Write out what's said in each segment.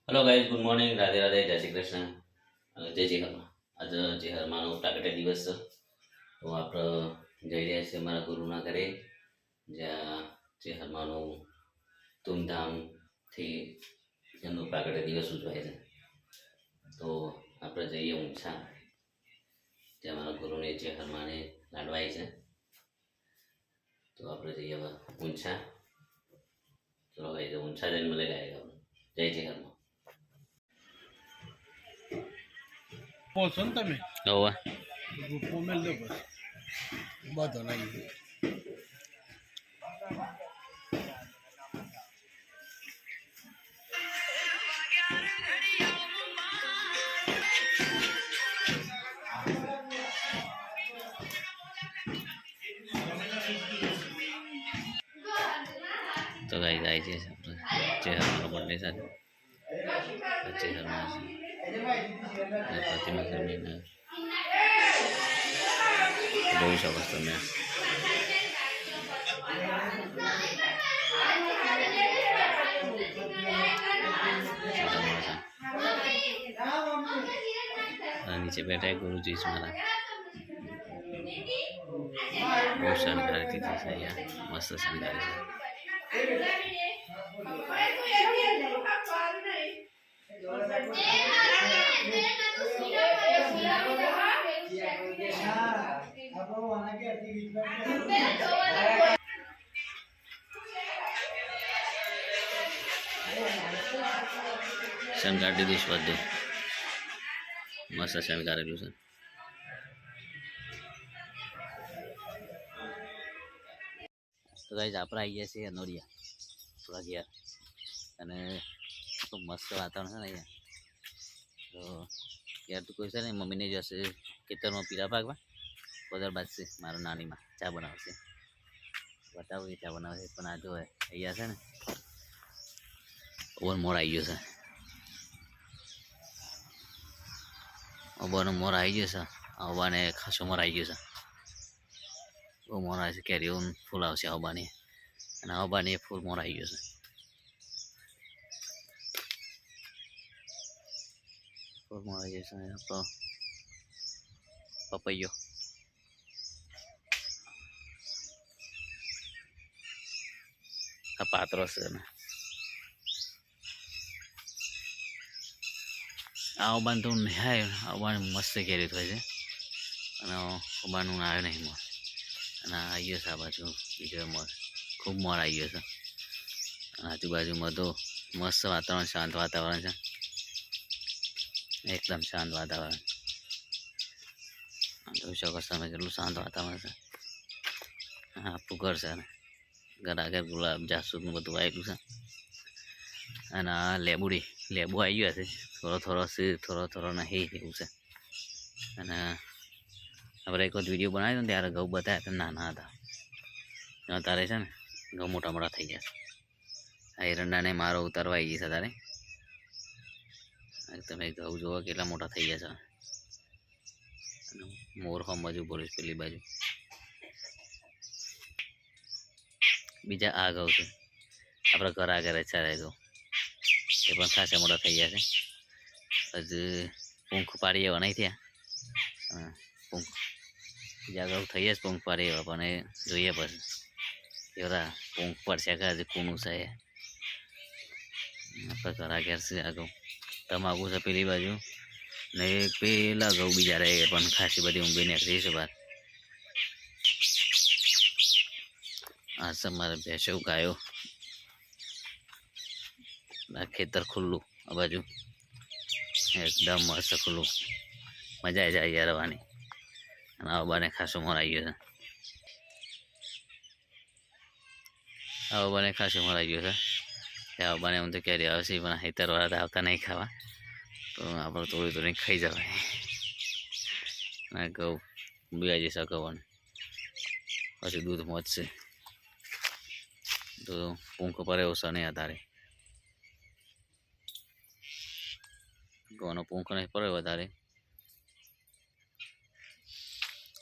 Hello guys, good morning, Radhe Radhe, जय श्री कृष्ण, जय जय હરમા. આજે જે હરમાનો પ્રાગટ્ય દિવસ છે, તો આપણે જઈ રહ્યા છીએ અમારા ગુરુના ઘરે, જ્યાં જે હરમાનો ધૂમધામથી એમનો પ્રાગટ્ય દિવસ ઉજવાય છે. તો આપણે જઈએ ઊંચા, જે અમારા ગુરુને જે હરમાને લાડવાય છે. તો આપણે જઈએ હવે ઊંચા. ચલો ભાઈ, તો ઊંચા જઈને મળે ગાય. જય જય હરમા. પહોંચો ને તમે હોવે ગ્રુપો મેળ દો બસ બધો નહીં. તો ગાઈ જાય છે જે હરમાનો બર્થડે સાથે જે હરમા છે પ્રતિમા કરીને જોઈ શકો છો તમે. નીચે બેઠા ગુરુજી મારા બહુ શણગારી દીધી છે. અહીંયા મસ્ત શણગારી છે. શણગાર દીધું છે બધું, મસ્ત શણગારેલું છે. તો ગાઈસ આપણે આવી ગયા છીએ નોડિયા થોડા ઘેર, અને તો મસ્ત વાતાવરણ છે ને અહીંયા. તો યાર તો કોઈ છે ને, મમ્મીને જશે ખેતરમાં પીલા પાકમાં, બદર બાજશે મારા નાનીમાં ચા બનાવશે. બતાવું એ ચા બનાવશે, પણ આ જો અહીંયા છે ને ઓવર મોર આવી ગયો છે. ઓવરનો મોર આવી ગયો છે. આવવાને ખાસો મોર આવી ગયો છે. બહુ મોર આવે છે. કેરીઓ ફૂલ આવશે આવવાની, અને આવવાની ફૂલ મોર આવી ગયો છે. ફૂલ મોર આવી ગયો છે. આપણો પપૈયો આ પાત્રો છે ને આવવાનું તો નહીં, આવવાનું મસ્ત કેરી થાય છે, અને આવવાનું આવે નહીં મોર. અને આવી ગયો છે આ બાજુ બીજો મોર, ખૂબ મોર આવી ગયો છે. આજુબાજુમાં તો મસ્ત વાતાવરણ, શાંત વાતાવરણ છે, એકદમ શાંત વાતાવરણ. જોઈ શકો તમે કેટલું શાંત વાતાવરણ છે. હા, ઘર છે ને, ઘર આગળ ગુલાબ જાસૂદનું બધું આવેલું છે. અને આ લેબુ આવી ગયો છે, થોડો છે, થોડો નહીં એવું છે. અને આપણે એક વખત વિડીયો બનાવ્યો ને ત્યારે ઘઉં બતાવ્યા હતા, નાના હતા. અત્યારે છે ને ઘઉં મોટા મોટા થઈ ગયા છે. આ એરંડાને મારો ઉતારવા આવી ગઈ છે તારે. તમે ઘઉં જોવો કેટલા મોટા થઈ ગયા છે. મોર હોમ બાજુ બોલીશ પેલી બાજુ બીજા આ ઘઉં છે. આપણા ઘર આગળ છે ઘઉં, એ પણ ખાસા મોટા થઈ ગયા છે. હજુ પૂંખ પાડી એવા નહીં થયા. હા, પૂંખ બીજા ઘઉં થઈ જ પૂંખ પાડી એવા, પણ એ જોઈએ પછી એવા પૂંખ પડશે કે હજુ કૂનું છે. આપણા ઘર આગળ છે આ ઘઉં. તમાકુ છે પેલી બાજુ, ને પેલા ઘઉં બીજા રહે પણ ખાસી બધી ઊંઘી નીકળી છે બહાર. આ છે મારે ભેંસો ગાયો, આ ખેતર ખુલ્લું, આ બાજુ એકદમ મસ્ત ખુલ્લું, મજા આવી જાય યાર રવાની. અને આવવાને ખાસો મોર આવી ગયો છે. આવવાને ખાસો મોર આવી ગયો છે. આવવાને હું તો કેરી આવશે, પણ ખેતરવાળા તો આવતા નહીં ખાવા, તો આપણે થોડી ખાઈ જવાય. ઘઉં બી જશે ઘઉં, પછી દૂધ મોજશે. તો પૂંખ પર એવું છે નહીં અત્યારે, ઘઉંનો પૂંખ નહીં પડે વધારે,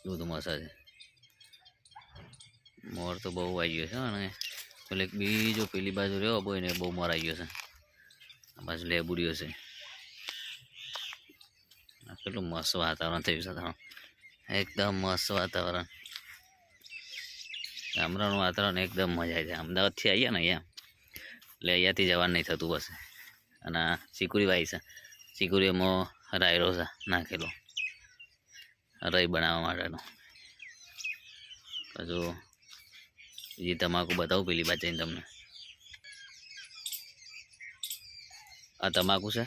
દૂધ મસા છે. મોર તો બહુ આવી ગયો છે. અને પેલી બીજો પેલી બાજુ રહ્યો બોય ને બહુ મોર આવી ગયો છે. આ બાજુ લેબુડીઓ છે. આ કેટલું મસ્ત વાતાવરણ થયું છે તમારું, એકદમ મસ્ત વાતાવરણ. ગામડાનું વાતાવરણ એકદમ મજા આવી જાય. અમદાવાદથી આવીએ ને અહીંયા એટલે અહીંયાથી જવાનું નહીં થતું બસ. અને આ ચીકુરી વાઈ છે, ચીકુરીમાં રાયરો છે નાખેલો રઈ બનાવવા માટેનો. હજુ બીજી તમાકુ બતાવું પેલી બાજુ જઈને તમને. આ તમાકુ છે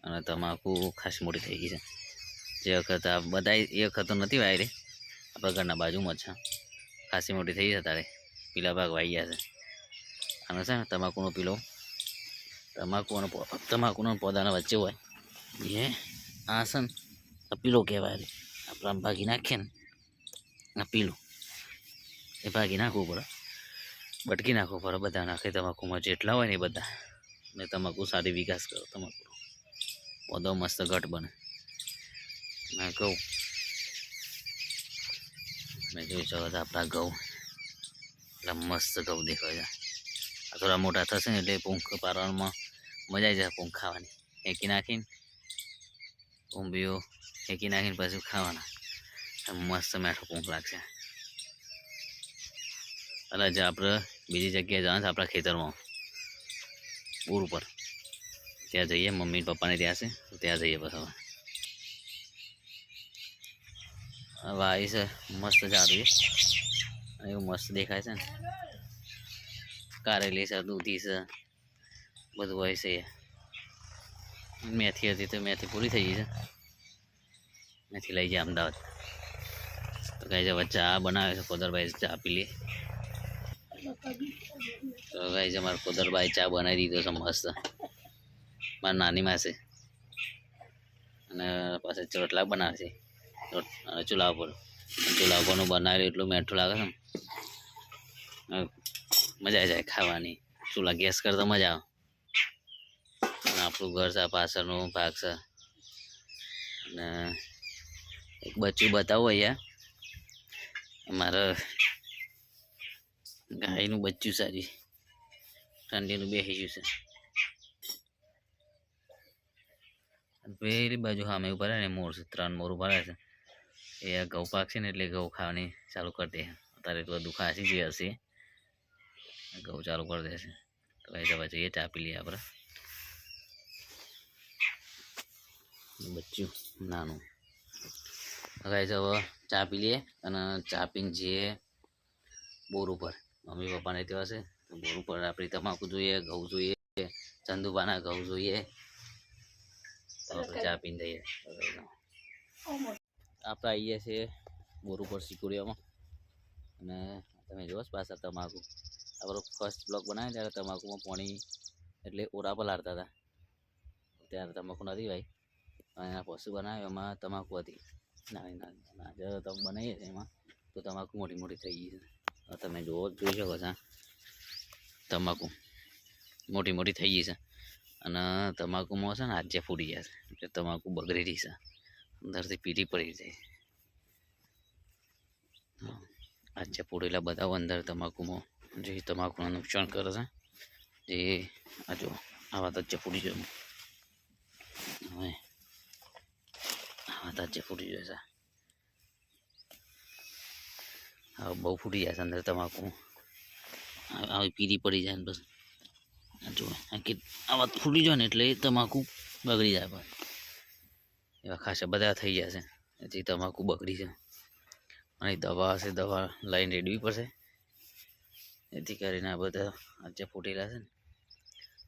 અને તમાકુ ખાસ મોટી થઈ ગઈ છે. જે વખત આ બધા એ વખત તો નથી વાઈ રહી, આપણા ઘરના બાજુમાં જ છે. ખાસી મોટી થઈ છે તારે, પીલા ભાગ વાઈ ગયા છે. આનો છે ને તમાકુનો પીલો, તમાકુનો પૌધાના વચ્ચે હોય એ આ છે ને આ પીલો કહેવાય. આપણે આમ ભાગી નાખીએ ને આ પીલું એ ભાગી નાખવું પડે, બટકી નાખવું પડે. બધા નાખે તમાકુમાં જેટલા હોય ને એ બધા, ને તમાકુ સારી વિકાસ કરો. તમાકુનો પૌધો મસ્ત ઘટ બને. ના ઘઉં મેં જોઈ શકો તો આપણા ઘઉં એટલે મસ્ત ઘઉં દેખાય છે. આ થોડા મોટા થશે ને એટલે પૂંખ પારવામાં મજા આવી જાય. પૂંખ ખાવાની હેકી નાખીને ઊંબીઓ હેકી નાખીને પછી ખાવાના, મસ્ત મેઠો પૂંખ લાગશે. એટલે જે આપણે બીજી જગ્યાએ જવાનું છે આપણા ખેતરમાં પૂર ઉપર, ત્યાં જઈએ. મમ્મી પપ્પાને ત્યાં છે, ત્યાં જઈએ. બસ હવે વાઈ છે મસ્ત જાડવી, એવું મસ્ત દેખાય છે ને. કારેલી છે, દૂધી છે, બધું હોય છે. મેથી હતી તો મેથી પૂરી થઈ ગઈ છે, મેથી લઈ જાય અમદાવાદ. તો કઈ છે ચા બનાવે છે કોદરભાઈ, ચા પી લે. તો કઈ છે મારા કોદરભાઈ ચા બનાવી દીધો છે મસ્ત. મારા નાની માં છે અને પાછળ ચોટલા બનાવે છે ચૂલા ઉપર. ચૂલા ઉપરનું બનાવેલું એટલું મીઠું લાગે છે ને, મજા આવી જાય ખાવાની. ચૂલા ગેસ કરતા મજા આવે. અને આપણું ઘર છે પાછળનું ભાગ છે. અને એક બચ્ચું બતાવું અહીંયા, મારે ગાયનું બચ્ચું સારી ઠંડીનું બેસી ગયું છે. પેલી બાજુ સામે ઉભા રહે ને મોર છે, 3 મોર ઉભા રહે છે. એ ઘઉં પાક છે ને એટલે ઘઉં ખાવાની ચાલુ કરી દે. અત્યારે એટલું બધું ખાસી જે હશે ઘઉં ચાલુ કરી દેશે. તો કઈ જવા જઈએ, ચા પી લઈએ આપણે. બચ્ચું નાનું કઈ હવે ચા પી લઈએ અને ચા પીને જઈએ બોર ઉપર. મમ્મી પપ્પાને ત્યાં હશે તો બોર ઉપર આપણી તમાકુ જોઈએ, ઘઉં જોઈએ, ચંદુબાના ઘઉં જોઈએ. તો આપણે ચા પીને જઈએ. આપણે આવીએ છીએ બોર ઉપર સિકુરિયામાં. અને તમે જોવો પાછા તમાકુ, આપણો ફર્સ્ટ બ્લોક બનાવે ત્યારે તમાકુમાં પાણી એટલે ઓરા પર લાડતા હતા. ત્યારે તમાકુ નથી ભાઈ, એના પશુ બનાવ્યો એમાં તમાકુ હતી નાની નાની. જ્યારે તમે બનાવીએ છીએ એમાં તો તમાકુ મોટી મોટી થઈ ગઈ છે. તમે જોઈ શકો છો તમાકુ મોટી મોટી થઈ ગઈ છે. અને તમાકુમાં છે ને આજે ફૂટી જશે એટલે તમાકુ બગડી રહી છે, અંદરથી પીળી પડી જાય. આજે ફૂટેલા બધા અંદર તમાકુમાં જે તમાકુને નુકસાન કરે છે. જે આ જો આવા તજ્જે ફૂટી જાય. હવે આવા તજ્જે ફૂટી જશે. હવે બહુ ફૂટી જાય છે અંદર તમાકુ, આવી પીળી પડી જાય ને બસ. જો આવા ફૂટી જાય ને એટલે તમાકુ બગડી જાય. પણ એવા ખાસા બધા થઈ ગયા છે જેથી તમાકુ બગડી છે. અને દવા હશે, દવા લઈને રેડવી પડશે જેથી કરીને આ બધા આજે ફૂટેલા છે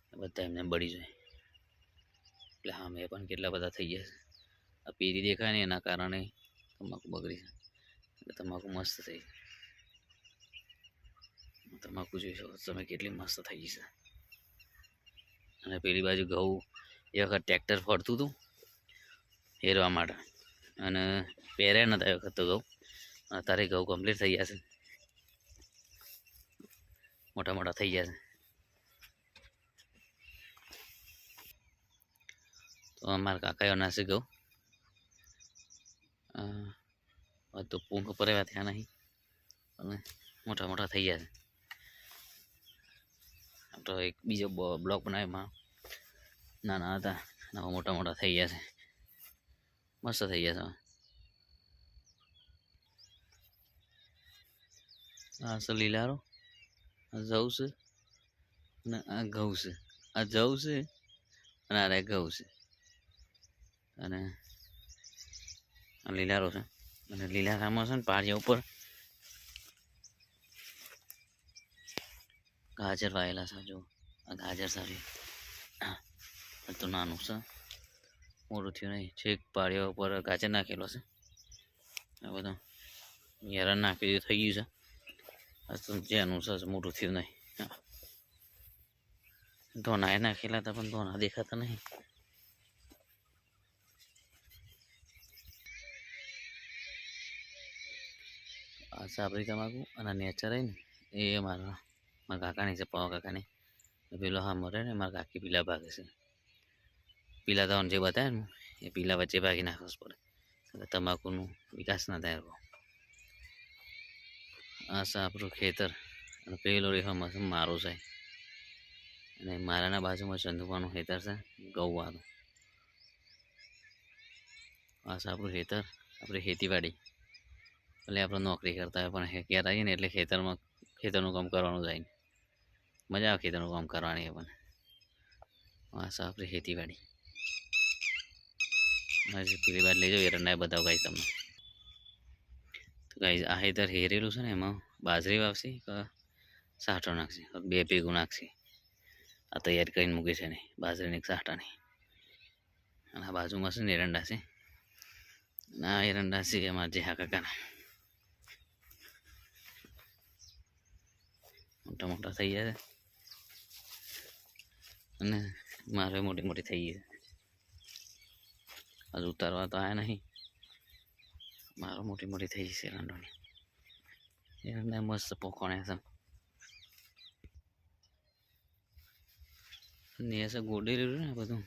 ને બધા એમને બળી જાય. એટલે હા મેં પણ કેટલા બધા થઈ ગયા છે. આ પીરી દેખાય ને એના કારણે તમાકુ બગડી છે. એટલે તમાકુ મસ્ત થઈ, તમાકુ જોઈ શકો તમે કેટલી મસ્ત થઈ ગઈ છે. અને પેલી બાજુ ઘઉં એ વખત ટ્રેક્ટર ફરતું હતું હેરવા માટે, અને પહેર્યા નતા એ વખત તો ઘઉં. અત્યારે ઘઉં કમ્પ્લીટ થઈ ગયા છે, મોટા મોટા થઈ ગયા છે. તો અમારા કાકાઓ નાશે ઘઉં તો પૂંખ પર એવા થયા નહીં, અને મોટા મોટા થઈ ગયા છે. તો એક બીજો બ્લોક બનાવ્યો નાના હતા અને હવે મોટા મોટા થઈ ગયા છે, મસ્ત થઈ ગયા છે. આ છે લીલારો, આ જવ છે અને આ ઘઉં છે. આ જવ છે અને આ ઘઉં છે અને આ લીલારો છે. અને લીલારામાં છે ને પાળિયા ઉપર ગાજર વાયેલા છે. જો આ ગાજર સારી તો નાનું છે, મોટું થયું નહીં. છેક પાળિયા ઉપર ગાજર નાખેલો છે. આ બધું હેરણ નાખી થઈ ગયું છે. આ તો જેનું છે મોટું થયું નહીં. ધોના એ નાખેલા હતા પણ ધોના દેખાતા નહીં. આ સાબરી તમાકુ અને નેચર ને એ મારા કાકાની છે, પવા કાકાની. પેલો હા મરે ને મારા કાકી પીલા ભાગે છે. પીલા થવાનું જે બતાવે ને એ પીલા વચ્ચે ભાગી નાખવું પડે એટલે તમાકુનું વિકાસ ના થાય. આ છે આપણું ખેતર અને પેલો રેખામાં છે મારું છે અને મારાના બાજુમાં ચંદુપાનું ખેતર છે ગૌવાનું. આ છે આપણું ખેતર, આપણી ખેતીવાડી. એટલે આપણે નોકરી કરતા હોય પણ ઘેર આવીએ ને એટલે ખેતરનું કામ કરવાનું જાય ને મજા આવે ખેતરનું કામ કરવાની. પણ આ છે આપણી ખેતીવાડી. પેલી વાત લઈ જાઓ એરંડા બધા ગાય તમને. તો ગાય આ ખેતર હેરેલું છે ને એમાં બાજરી વાવશે કે સાઠો નાખશે, બે ભેગું નાખશે. આ તૈયાર કરીને મૂકે છે ને બાજરીની સાઠાની. અને આ બાજુમાં છે ને એરંડા છે. ના એરંડા છે અમારા જે હા કાકાના મોટા મોટા થઈ ગયા છે અને મારે મોટી મોટી થઈ ગઈ છે. હજુ ઉતારવા તો આવ્યા નહીં. મારો મોટી મોટી થઈ ગઈ છે એરંડોની. એરંડા મસ્ત પોખોણ્યા છે ને એ ગોડેલું ને બધું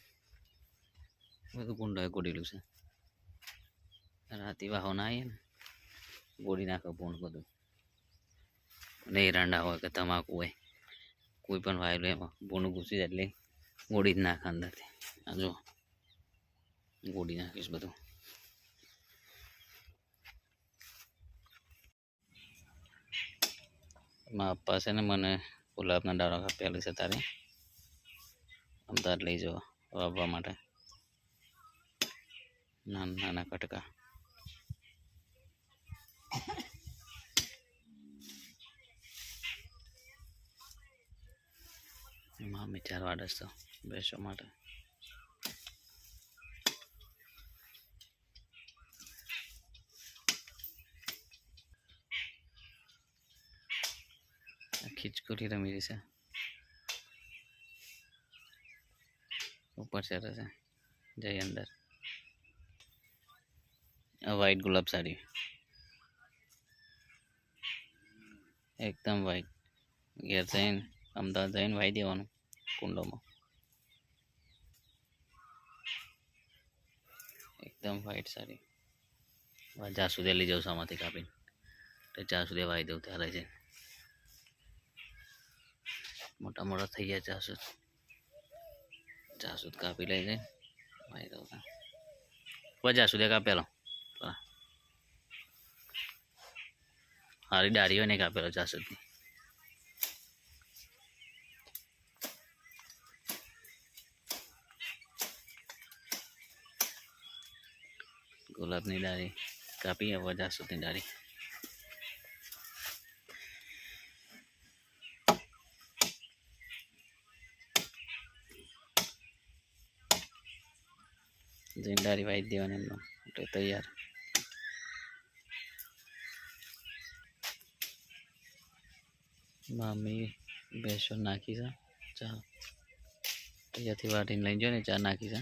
ગુંડા ગોડેલું છે. રાતે વાહો ના આવીએ ને ગોળી નાખો પૂણ બધું. અને એરંડા હોય કે તમાકુ હોય કોઈ પણ વાયેલું એમાં ભૂંડ ઘૂસી જાય એટલે ગોળી જ નાખે અંદરથી. આ જો ગોળી નાખીશ બધું. મારા પપ્પા છે ને મને ગુલાબના ડાળો કાપેલી છે તારે અમદાવાદ લઈ જવા વાવવા માટે. નાના નાના કટકા. એમાં 4 વાડસ તો બેસવા માટે. ખીચકોલી રમી રહી છે ઉપર ચડે છે. જઈ અંદર. આ વ્હાઈટ ગુલાબ સાડી એકદમ વ્હાઈટ. ઘેર જઈને અમદાવાદ જઈને વાઈ દેવાનું કુંડોમાં. એકદમ વ્હાઈટ સાડી. જ્યાં સુધી લઈ જાઉં સામાંથી કાપીને તો જ્યાં સુધી વાઈ દઉં ત્યારે છે. મોટા મોટા થઈ ગયા જાસૂદ કાપી લઈ જાય વાઈ દઉં. જાસૂદે કાપેલો હારી ડાળીઓ નહીં કાપેલો જાસૂદની. ગુલાબની ડાળી કાપી હવે જાસૂદની ડાળી. ડાળી વાઈ દેવાની એમનો એટલે તૈયાર. મમ્મી બેસો નાખી છે ચા અહીંયાથી વાટીને લઈ જાય ને ચા નાખી છે.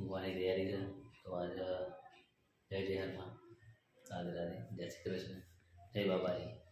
ઊંઘવાની તૈયારી છે. તો આજે જય જય હનુમાન, રાધે રાધે, જય શ્રી કૃષ્ણ, જય બાબાજી.